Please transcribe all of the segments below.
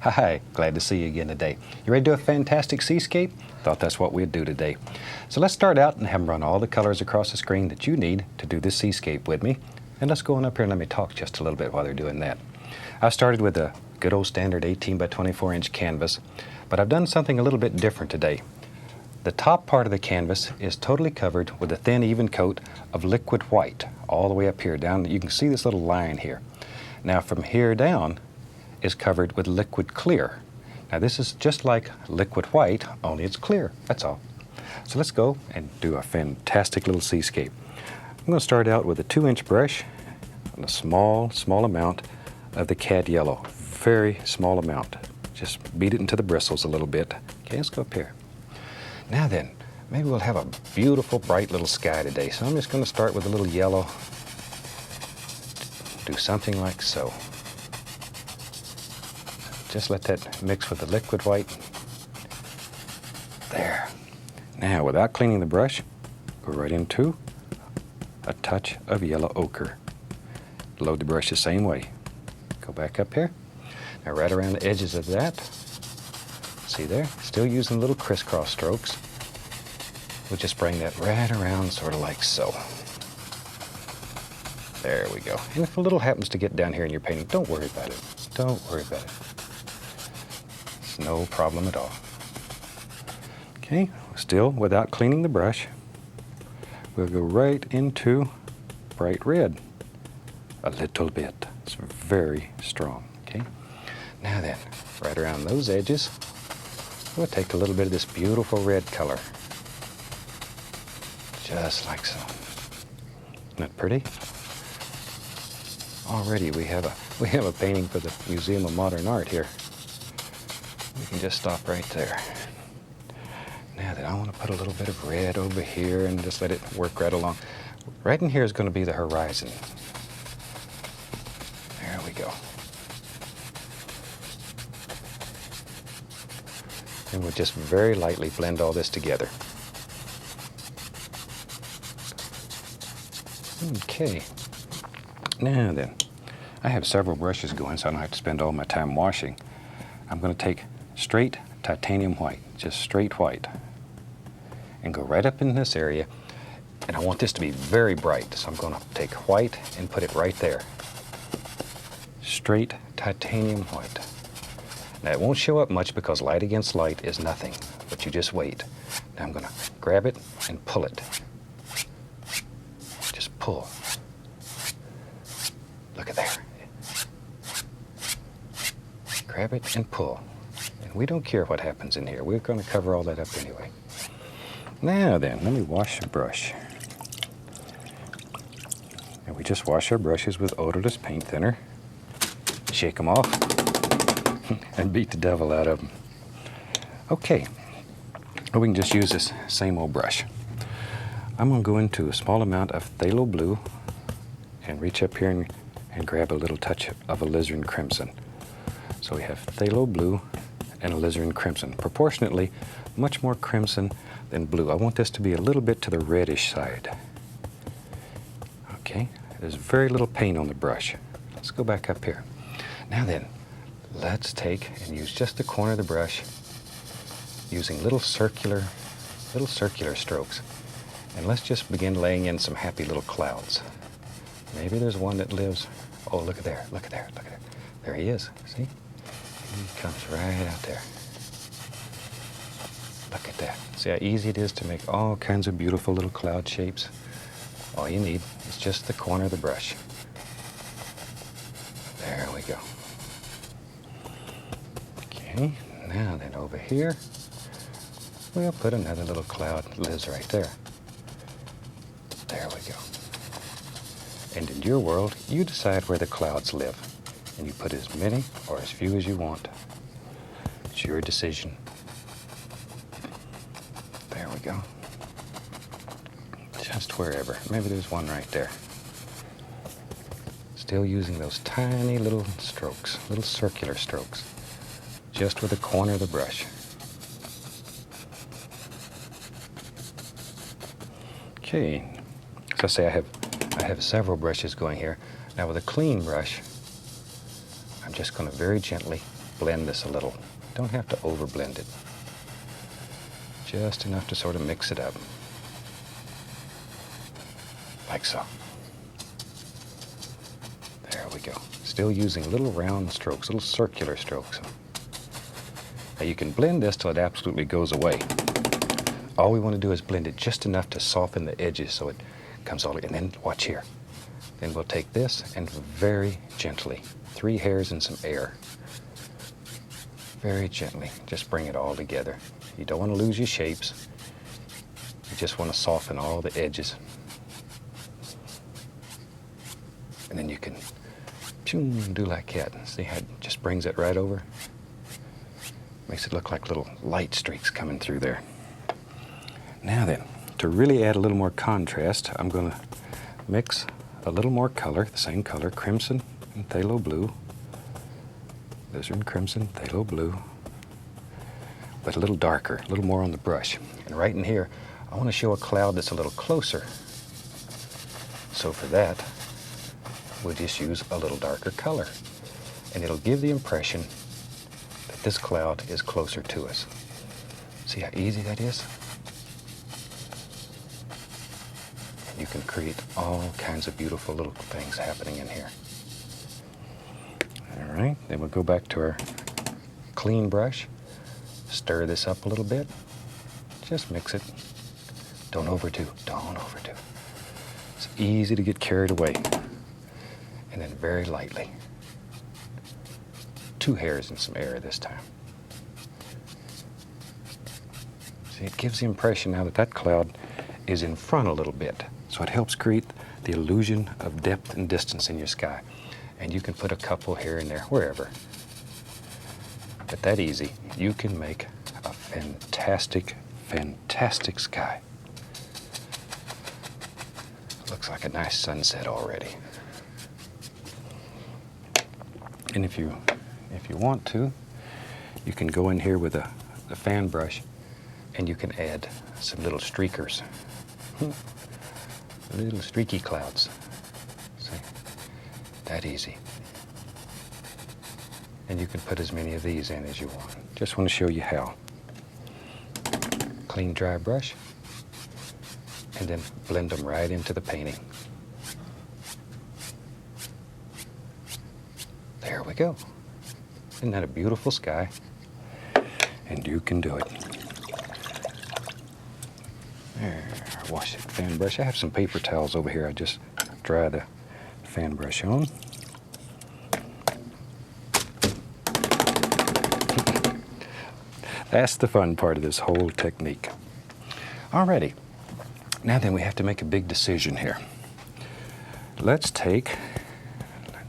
Hi, glad to see you again today. You ready to do a fantastic seascape? Thought that's what we'd do today. So let's start out and have them run all the colors across the screen that you need to do this seascape with me. And let's go on up here and let me talk just a little bit while they're doing that. I started with a good old standard 18 by 24 inch canvas, but I've done something a little bit different today. The top part of the canvas is totally covered with a thin, even coat of liquid white all the way up here. Down, you can see this little line here. Now from here down is covered with liquid clear. Now this is just like liquid white, only it's clear, that's all. So let's go and do a fantastic little seascape. I'm going to start out with a 2-inch brush and a small amount of the CAD yellow. Very small amount. Just beat it into the bristles a little bit. Okay, let's go up here. Now then, maybe we'll have a beautiful, bright little sky today. So I'm just going to start with a little yellow. Do something like so. Just let that mix with the liquid white. There. Now, without cleaning the brush, go right into a touch of yellow ochre. Load the brush the same way. Go back up here. Now, right around the edges of that, see there? Still using little crisscross strokes. We'll just bring that right around, sort of like so. There we go. And if a little happens to get down here in your painting, don't worry about it. Don't worry about it. It's no problem at all. Okay, still without cleaning the brush, we'll go right into bright red. A little bit. It's very strong. Okay. Now then, right around those edges, we'll take a little bit of this beautiful red color. Just like so. Isn't that pretty? Already we have a painting for the Museum of Modern Art here. We can just stop right there. Now then, I want to put a little bit of red over here and just let it work right along. Right in here is going to be the horizon. There we go. And we'll just very lightly blend all this together. Okay. Now then, I have several brushes going, so I don't have to spend all my time washing. I'm going to take straight titanium white, just straight white, and go right up in this area. And I want this to be very bright, so I'm going to take white and put it right there. Straight titanium white. Now it won't show up much because light against light is nothing, but you just wait. Now I'm going to grab it and pull it. Just pull. Look at there. Grab it and pull. And we don't care what happens in here. We're going to cover all that up anyway. Now then, let me wash the brush. And we just wash our brushes with odorless paint thinner. Shake them off and beat the devil out of them. Okay, or we can just use this same old brush. I'm going to go into a small amount of phthalo blue and reach up here and grab a little touch of alizarin crimson. So we have phthalo blue and alizarin crimson, proportionately much more crimson than blue. I want this to be a little bit to the reddish side. Okay, there's very little paint on the brush. Let's go back up here. Now then, let's take and use just the corner of the brush using little circular strokes. And let's just begin laying in some happy little clouds. Maybe there's one that lives, oh, look at there, look at there, look at there. There he is, see? He comes right out there. Look at that. See how easy it is to make all kinds of beautiful little cloud shapes? All you need is just the corner of the brush. There we go. Okay, now then over here, we'll put another little cloud that lives right there. There we go. And in your world, you decide where the clouds live. And you put as many or as few as you want. It's your decision. There we go. Just wherever. Maybe there's one right there. Still using those tiny little strokes, little circular strokes, just with the corner of the brush. Okay, so say I have several brushes going here. Now with a clean brush, I'm just going to very gently blend this a little. Don't have to over blend it. Just enough to sort of mix it up. Like so. There we go. Still using little round strokes, little circular strokes. Now you can blend this till it absolutely goes away. All we want to do is blend it just enough to soften the edges so it comes all, and then watch here. Then we'll take this and very gently, 3 hairs and some air, very gently, just bring it all together. You don't want to lose your shapes. You just want to soften all the edges. And then you can do like that. See how it just brings it right over? Makes it look like little light streaks coming through there. Now then, to really add a little more contrast, I'm going to mix a little more color, the same color, crimson and phthalo blue, alizarin crimson, phthalo blue, but a little darker, a little more on the brush. And right in here, I want to show a cloud that's a little closer. So for that, we'll just use a little darker color. And it'll give the impression that this cloud is closer to us. See how easy that is? You can create all kinds of beautiful little things happening in here. All right, then we'll go back to our clean brush, stir this up a little bit, just mix it. Don't overdo, don't overdo. It's easy to get carried away. And then very lightly, 2 hairs and some air this time. See, it gives the impression now that that cloud is in front a little bit. So it helps create the illusion of depth and distance in your sky. And you can put a couple here and there, wherever. But that easy, you can make a fantastic, fantastic sky. Looks like a nice sunset already. And if you want to, you can go in here with a fan brush and you can add some little streakers. Little streaky clouds. See? That easy. And you can put as many of these in as you want. Just want to show you how. Clean, dry brush, and then blend them right into the painting. There we go. Isn't that a beautiful sky? And you can do it. There, wash it, fan brush. I have some paper towels over here. I just dry the fan brush on. That's the fun part of this whole technique. Alrighty, now then we have to make a big decision here. Let's take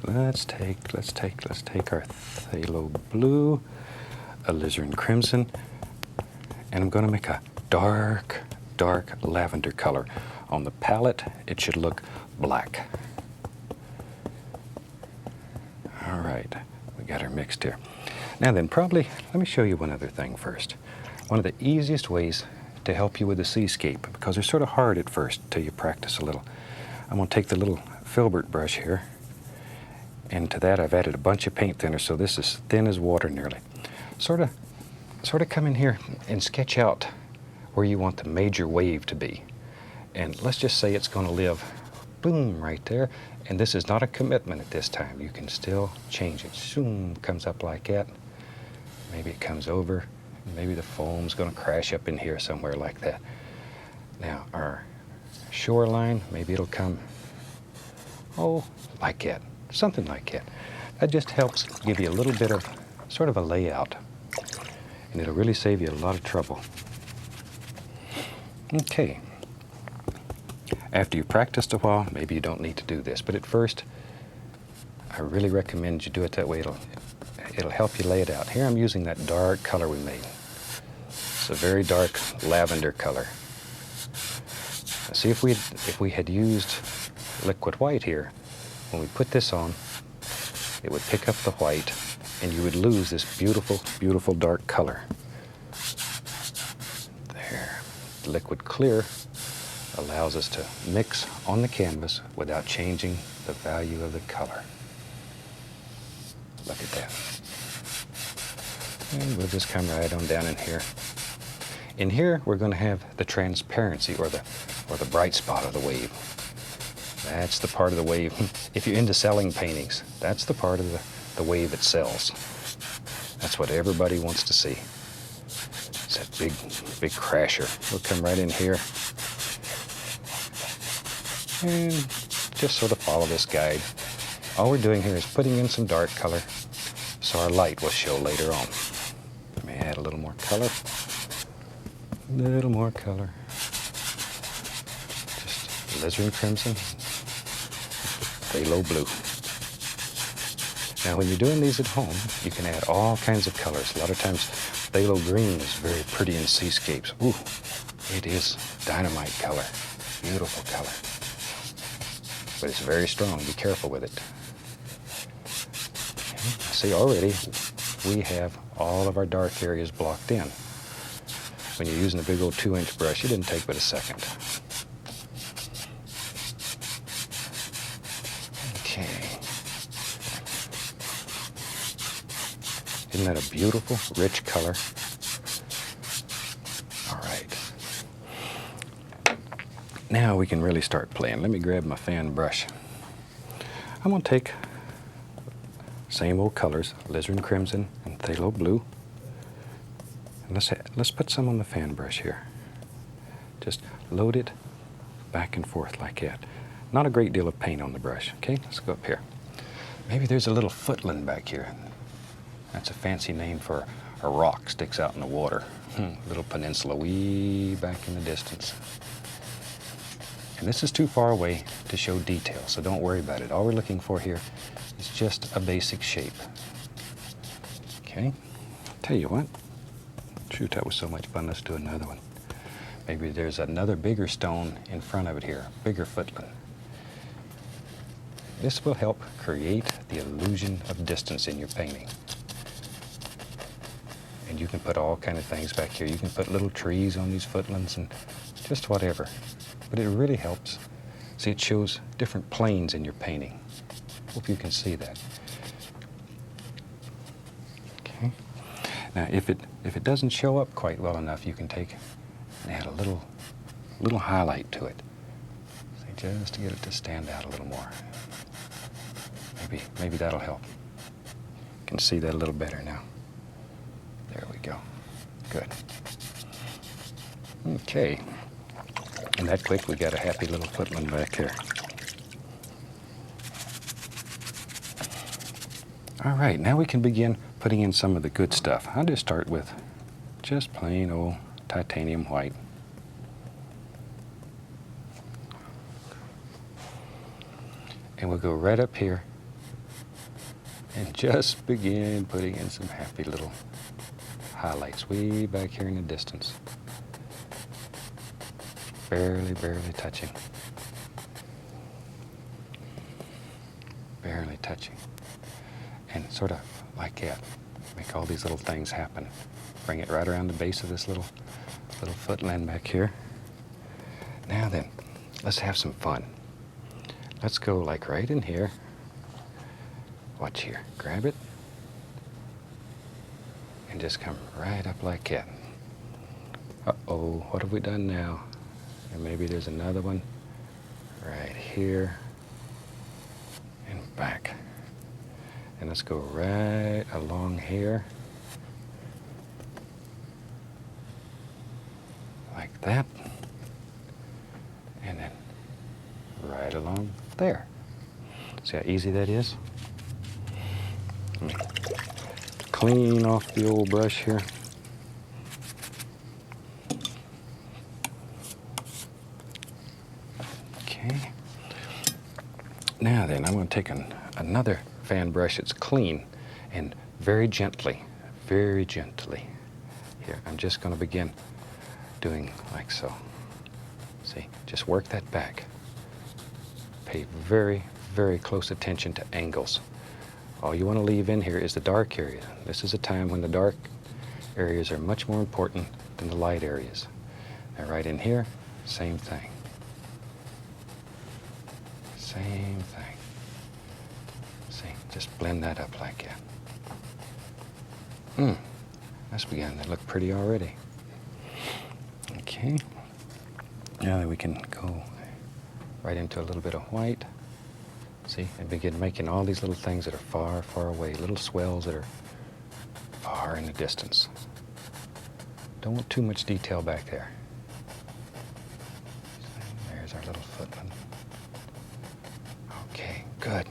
our phthalo blue, alizarin crimson, and I'm going to make a dark lavender color. On the palette, it should look black. All right, we got her mixed here. Now then, probably, let me show you one other thing first. One of the easiest ways to help you with the seascape, because they're sort of hard at first until you practice a little. I'm going to take the little filbert brush here, and to that I've added a bunch of paint thinner, so this is thin as water nearly. Sort of come in here and sketch out where you want the major wave to be. And let's just say it's going to live, boom, right there. And this is not a commitment at this time. You can still change it. Zoom, comes up like that. Maybe it comes over. Maybe the foam's going to crash up in here somewhere like that. Now, our shoreline, maybe it'll come, oh, like that. Something like that. That just helps give you a little bit of sort of a layout. And it'll really save you a lot of trouble. Okay. After you've practiced a while, maybe you don't need to do this. But at first, I really recommend you do it that way. It'll help you lay it out. Here I'm using that dark color we made. It's a very dark lavender color. Now see, if we had used liquid white here, when we put this on, it would pick up the white and you would lose this beautiful, beautiful dark color. There. Liquid clear allows us to mix on the canvas without changing the value of the color. Look at that. And we'll just come right on down in here. In here, we're going to have the transparency or the bright spot of the wave. That's the part of the wave. If you're into selling paintings, that's the part of the wave it sells. That's what everybody wants to see. It's that big crasher. We'll come right in here and just sort of follow this guide. All we're doing here is putting in some dark color so our light will show later on. Let me add a little more color. A little more color. Just alizarin crimson, phthalo blue. Now when you're doing these at home, you can add all kinds of colors. A lot of times phthalo green is very pretty in seascapes. Ooh, it is dynamite color. Beautiful color. But it's very strong. Be careful with it. Okay. See, already we have all of our dark areas blocked in. When you're using a big old 2-inch brush, it didn't take but a second. Okay. Isn't that a beautiful, rich color? All right. Now we can really start playing. Let me grab my fan brush. I'm going to take same old colors, alizarin crimson and phthalo blue. And let's put some on the fan brush here. Just load it back and forth like that. Not a great deal of paint on the brush. Okay, let's go up here. Maybe there's a little footland back here. That's a fancy name for a rock sticks out in the water. Little peninsula way back in the distance. And this is too far away to show detail, so don't worry about it. All we're looking for here is just a basic shape. Okay, tell you what. Shoot, that was so much fun. Let's do another one. Maybe there's another bigger stone in front of it here, bigger footland. This will help create the illusion of distance in your painting. And you can put all kind of things back here. You can put little trees on these footlands and just whatever. But it really helps. See, it shows different planes in your painting. Hope you can see that. Okay. Now, if it doesn't show up quite well enough, you can take and add a little highlight to it. See, just to get it to stand out a little more. Maybe that'll help. You can see that a little better now. There we go. Good. Okay. And that quick, we got a happy little footland back here. All right, now we can begin putting in some of the good stuff. I'll just start with just plain old titanium white. And we'll go right up here and just begin putting in some happy little highlights way back here in the distance. Barely touching. Barely touching. And sort of like that, make all these little things happen. Bring it right around the base of this little footland back here. Now then, let's have some fun. Let's go like right in here. Watch here, grab it. And just come right up like that. Uh-oh, what have we done now? And maybe there's another one right here and back. And let's go right along here. Like that. And then right along there. See how easy that is? Let me clean off the old brush here. Okay. Now then, I'm going to take another fan brush that's clean and very gently, here, I'm just going to begin doing like so. See, just work that back. Pay very close attention to angles. All you want to leave in here is the dark area. This is a time when the dark areas are much more important than the light areas. Now right in here, same thing. Same thing. See, just blend that up like that. That's beginning to look pretty already. Okay. Now that we can go right into a little bit of white. See, and begin making all these little things that are far, far away, little swells that are far in the distance. Don't want too much detail back there. There's our little footman. Okay, good.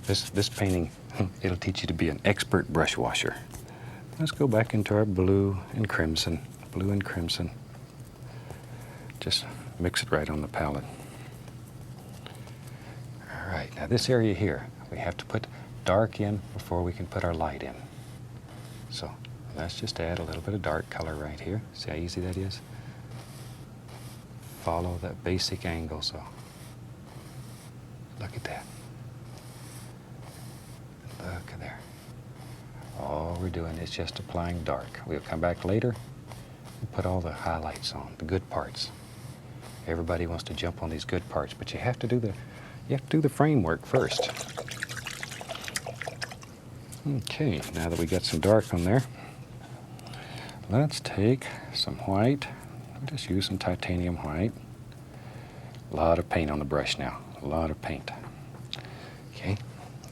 This painting, it'll teach you to be an expert brush washer. Let's go back into our blue and crimson. Blue and crimson. Just mix it right on the palette. All right, now this area here, we have to put dark in before we can put our light in. So let's just add a little bit of dark color right here. See how easy that is? Follow that basic angle, so look at that. Look at there. All we're doing is just applying dark. We'll come back later and put all the highlights on, the good parts. Everybody wants to jump on these good parts, but you have to do the framework first. Okay, now that we got some dark on there, let's take some white. Just use some titanium white. A lot of paint on the brush now. A lot of paint. Okay,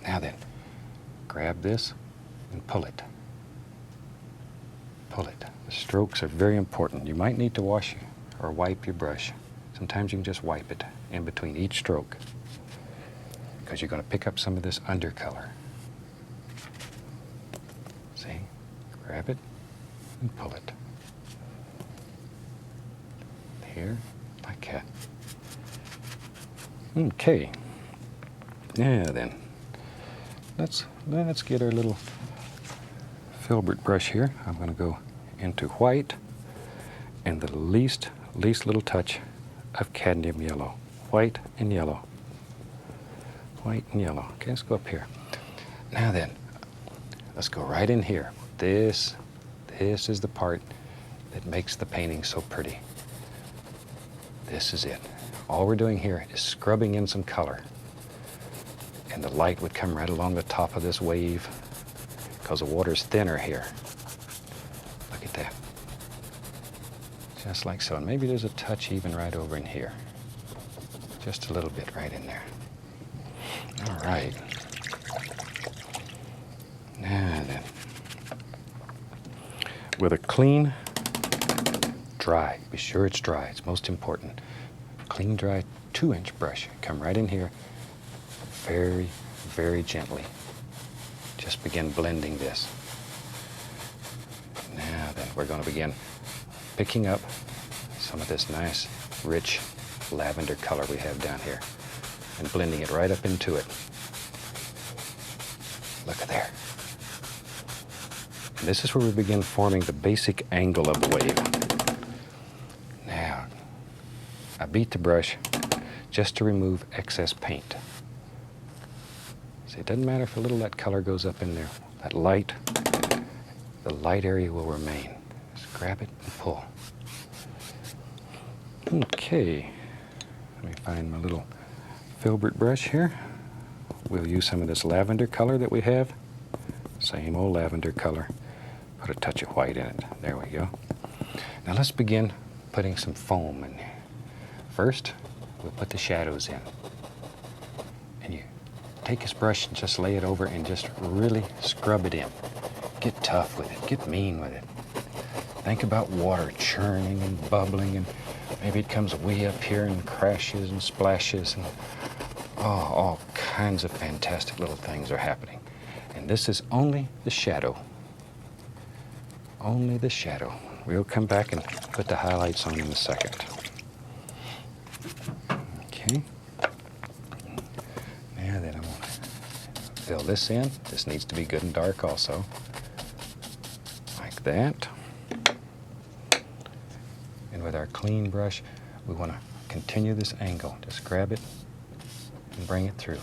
now then, grab this and pull it. Pull it. The strokes are very important. You might need to wash or wipe your brush. Sometimes you can just wipe it in between each stroke because you're going to pick up some of this undercolor. See? Grab it and pull it. Here, like that. Okay. Now then, let's get our little filbert brush here. I'm going to go into white and the least little touch of cadmium yellow. White and yellow. White and yellow. Okay, let's go up here. Now then, let's go right in here. This is the part that makes the painting so pretty. This is it. All we're doing here is scrubbing in some color. And the light would come right along the top of this wave because the water's thinner here. Look at that. Just like so. And maybe there's a touch even right over in here. Just a little bit right in there. All right. Now then, with a clean, dry, be sure it's dry, it's most important. Clean, dry 2-inch brush. Come right in here, very, very gently. Just begin blending this. Now then, we're going to begin picking up some of this nice, rich lavender color we have down here and blending it right up into it. Look at there. And this is where we begin forming the basic angle of the wave. Now, I beat the brush just to remove excess paint. See, it doesn't matter if a little of that color goes up in there. That light, the light area will remain. Just grab it and pull. Okay, let me find my little filbert brush here. We'll use some of this lavender color that we have. Same old lavender color. Put a touch of white in it. There we go. Now let's begin putting some foam in there. First, we'll put the shadows in. And you take this brush and just lay it over and just really scrub it in. Get tough with it. Get mean with it. Think about water churning and bubbling, and maybe it comes way up here and crashes and splashes, and all kinds of fantastic little things are happening. And this is only the shadow. Only the shadow. We'll come back and put the highlights on in a second. Okay. Now then, I'm going to fill this in. This needs to be good and dark also. Like that. And with our clean brush, we want to continue this angle. Just grab it and bring it through.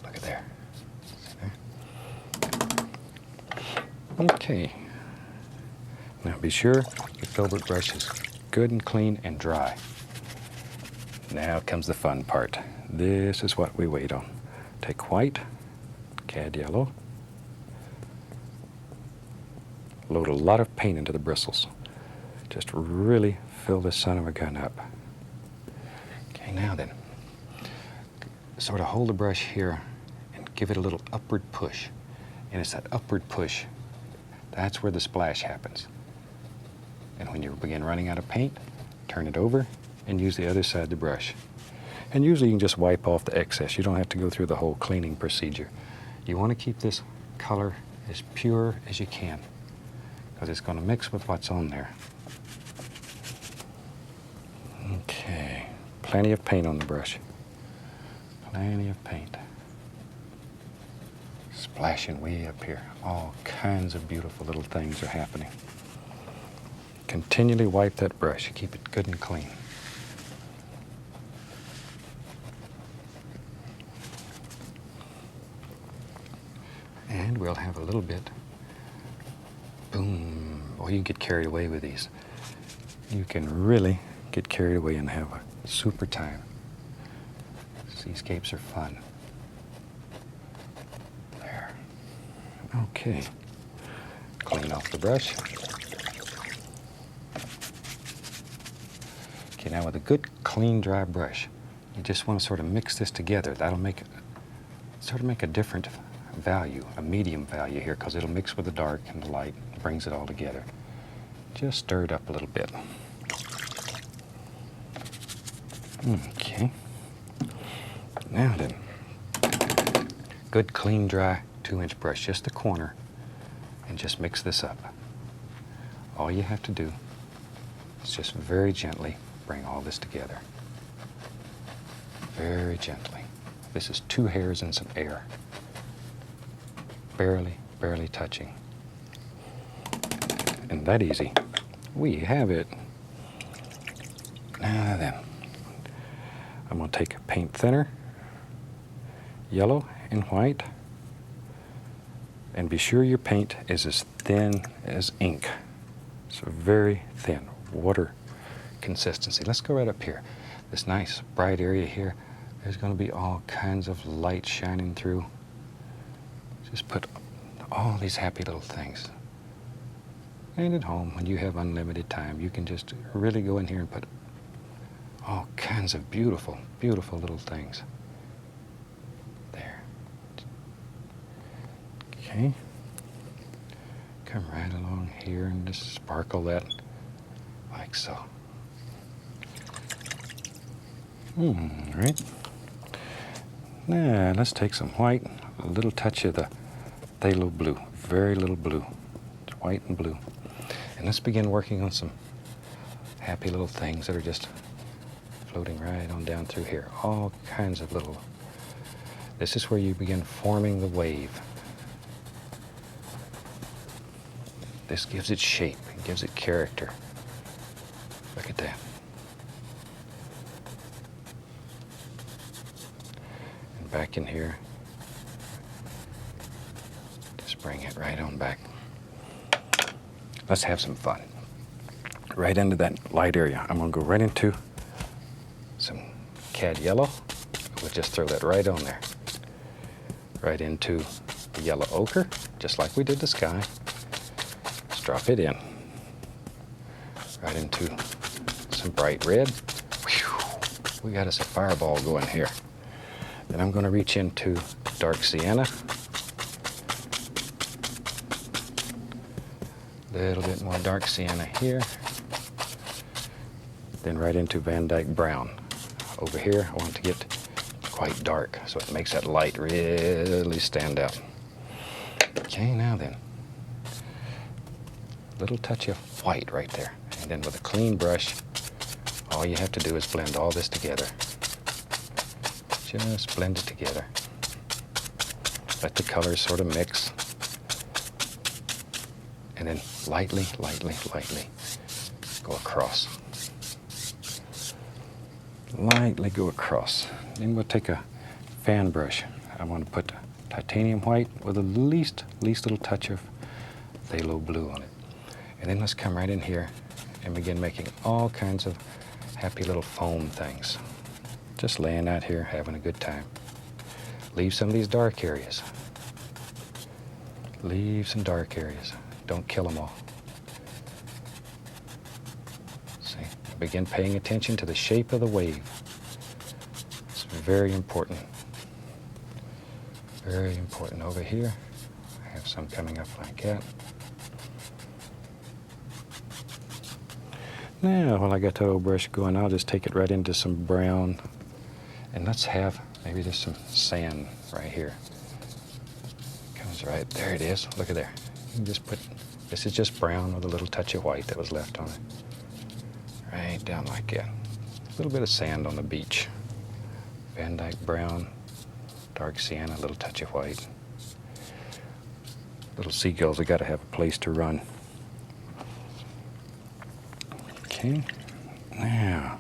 Look at there. See there? Okay. Now be sure your filbert brush is good and clean and dry. Now comes the fun part. This is what we wait on. Take white, CAD yellow. Load a lot of paint into the bristles. Just really fill this son of a gun up. Okay, now then, sort of hold the brush here and give it a little upward push. And it's that upward push, that's where the splash happens. And when you begin running out of paint, turn it over and use the other side of the brush. And usually you can just wipe off the excess. You don't have to go through the whole cleaning procedure. You want to keep this color as pure as you can, because it's going to mix with what's on there. Okay, plenty of paint on the brush. Plenty of paint. Splashing way up here. All kinds of beautiful little things are happening. Continually wipe that brush. Keep it good and clean. And we'll have a little bit. Boom. Oh, you get carried away with these. You can really get carried away and have a super time. Seascapes are fun. There. Okay. Clean off the brush. Okay, now with a good, clean, dry brush, you just want to sort of mix this together. That'll make a different value, a medium value here, because it'll mix with the dark and the light, brings it all together. Just stir it up a little bit. Okay. Now then, good, clean, dry 2-inch brush, just the corner, and just mix this up. All you have to do is just very gently bring all this together. Very gently. This is 2 hairs and some air. Barely, barely touching. And that easy. We have it. Now then, I'm going to take a paint thinner, yellow and white, and be sure your paint is as thin as ink. So very thin, water consistency. Let's go right up here. This nice bright area here, there's going to be all kinds of light shining through. Just put all these happy little things. And at home, when you have unlimited time, you can just really go in here and put all kinds of beautiful, beautiful little things. There. Okay. Come right along here and just sparkle that like so. Right. Now, let's take some white, a little touch of the phthalo blue, very little blue, white and blue. And let's begin working on some happy little things that are just floating right on down through here. All kinds of little, this is where you begin forming the wave. This gives it shape, it gives it character. Look at that. And back in here, just bring it right on back. Let's have some fun. Right into that light area. I'm going to go right into some CAD yellow. We'll just throw that right on there. Right into the yellow ochre, just like we did the sky. Just drop it in. Right into some bright red. Whew. We got us a fireball going here. Then I'm going to reach into dark sienna. A little bit more dark sienna here. Then right into Van Dyke brown. Over here, I want to get quite dark, so it makes that light really stand out. Okay, now then, little touch of white right there. And then with a clean brush, all you have to do is blend all this together. Just blend it together. Let the colors sort of mix. And then lightly, lightly, lightly go across. Lightly go across. Then we'll take a fan brush. I want to put titanium white with the least little touch of phthalo blue on it. And then let's come right in here and begin making all kinds of happy little foam things. Just laying out here, having a good time. Leave some of these dark areas. Leave some dark areas. Don't kill them all. See, begin paying attention to the shape of the wave. It's very important. Very important. Over here, I have some coming up like that. Now, while I got the old brush going, I'll just take it right into some brown. And let's have maybe just some sand right here. Comes right, there it is. Look at there. You can just put, this is just brown with a little touch of white that was left on it. Right down like that. A little bit of sand on the beach. Van Dyke brown, dark sienna, a little touch of white. Little seagulls have got to have a place to run. Okay, now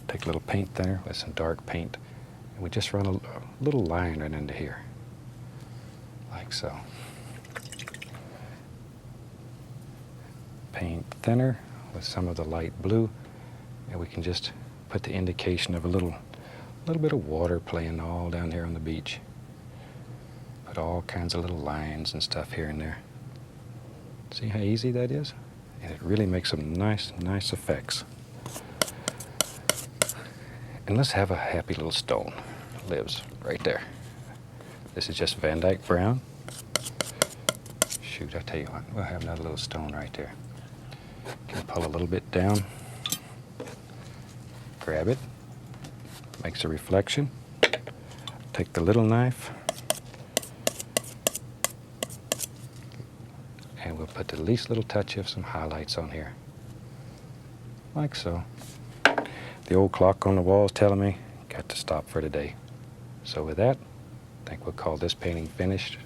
take a little paint thinner with some dark paint, and we just run a little line right into here, like so. Paint thinner with some of the light blue, and we can just put the indication of a little bit of water playing all down here on the beach. Put all kinds of little lines and stuff here and there. See how easy that is? And it really makes some nice effects. And let's have a happy little stone. Lives right there. This is just Van Dyke brown. Shoot, I tell you what, we'll have another little stone right there. Can pull a little bit down. Grab it. Makes a reflection. Take the little knife. And we'll put the least little touch of some highlights on here. Like so. The old clock on the wall is telling me, got to stop for today. So with that, I think we'll call this painting finished.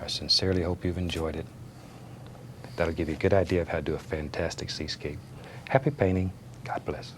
I sincerely hope you've enjoyed it. That'll give you a good idea of how to do a fantastic seascape. Happy painting. God bless.